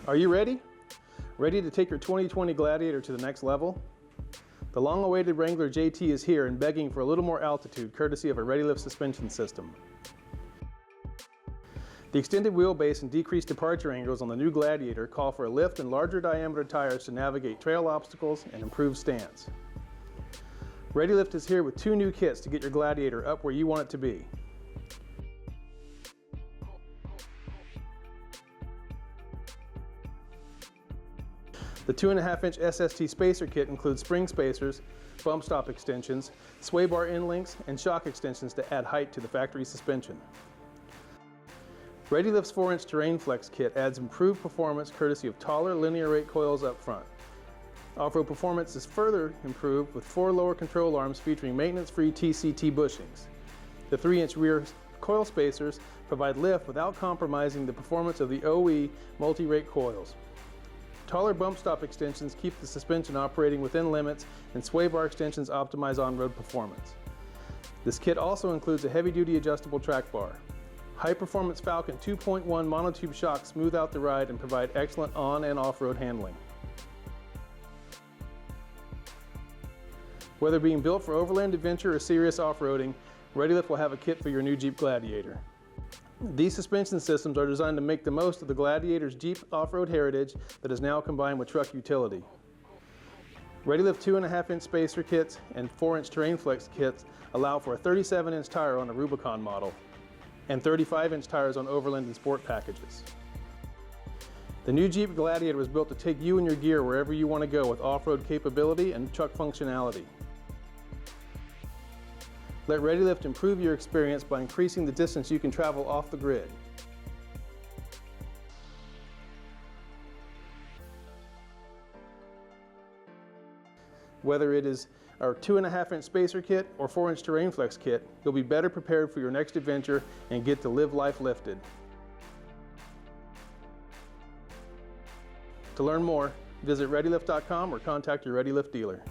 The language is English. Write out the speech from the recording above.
Are you ready? Ready to take your 2020 Gladiator to the next level? The long-awaited Wrangler JT is here and begging for a little more altitude courtesy of a ReadyLIFT suspension system. The extended wheelbase and decreased departure angles on the new Gladiator call for a lift and larger diameter tires to navigate trail obstacles and improve stance. ReadyLIFT is here with 2 new kits to get your Gladiator up where you want it to be. The 2.5-inch SST spacer kit includes spring spacers, bump stop extensions, sway bar end links, and shock extensions to add height to the factory suspension. ReadyLIFT's 4-inch Terrain Flex kit adds improved performance courtesy of taller linear rate coils up front. Off-road performance is further improved with 4 lower control arms featuring maintenance-free TCT bushings. The 3-inch rear coil spacers provide lift without compromising the performance of the OE multi-rate coils. Taller bump stop extensions keep the suspension operating within limits, and sway bar extensions optimize on-road performance. This kit also includes a heavy-duty adjustable track bar. High-performance FALCON 2.1 monotube shocks smooth out the ride and provide excellent on- and off-road handling. Whether being built for overland adventure or serious off-roading, ReadyLIFT will have a kit for your new Jeep Gladiator. These suspension systems are designed to make the most of the Gladiator's Jeep off-road heritage that is now combined with truck utility. ReadyLIFT 2.5-inch spacer kits and 4-inch Terrain Flex kits allow for a 37-inch tire on the Rubicon model and 35-inch tires on Overland and Sport packages. The new Jeep Gladiator was built to take you and your gear wherever you want to go with off-road capability and truck functionality. Let ReadyLIFT improve your experience by increasing the distance you can travel off the grid. Whether it is our 2.5-inch spacer kit or 4-inch Terrain Flex kit, you'll be better prepared for your next adventure and get to live life lifted. To learn more, visit ReadyLIFT.com or contact your ReadyLIFT dealer.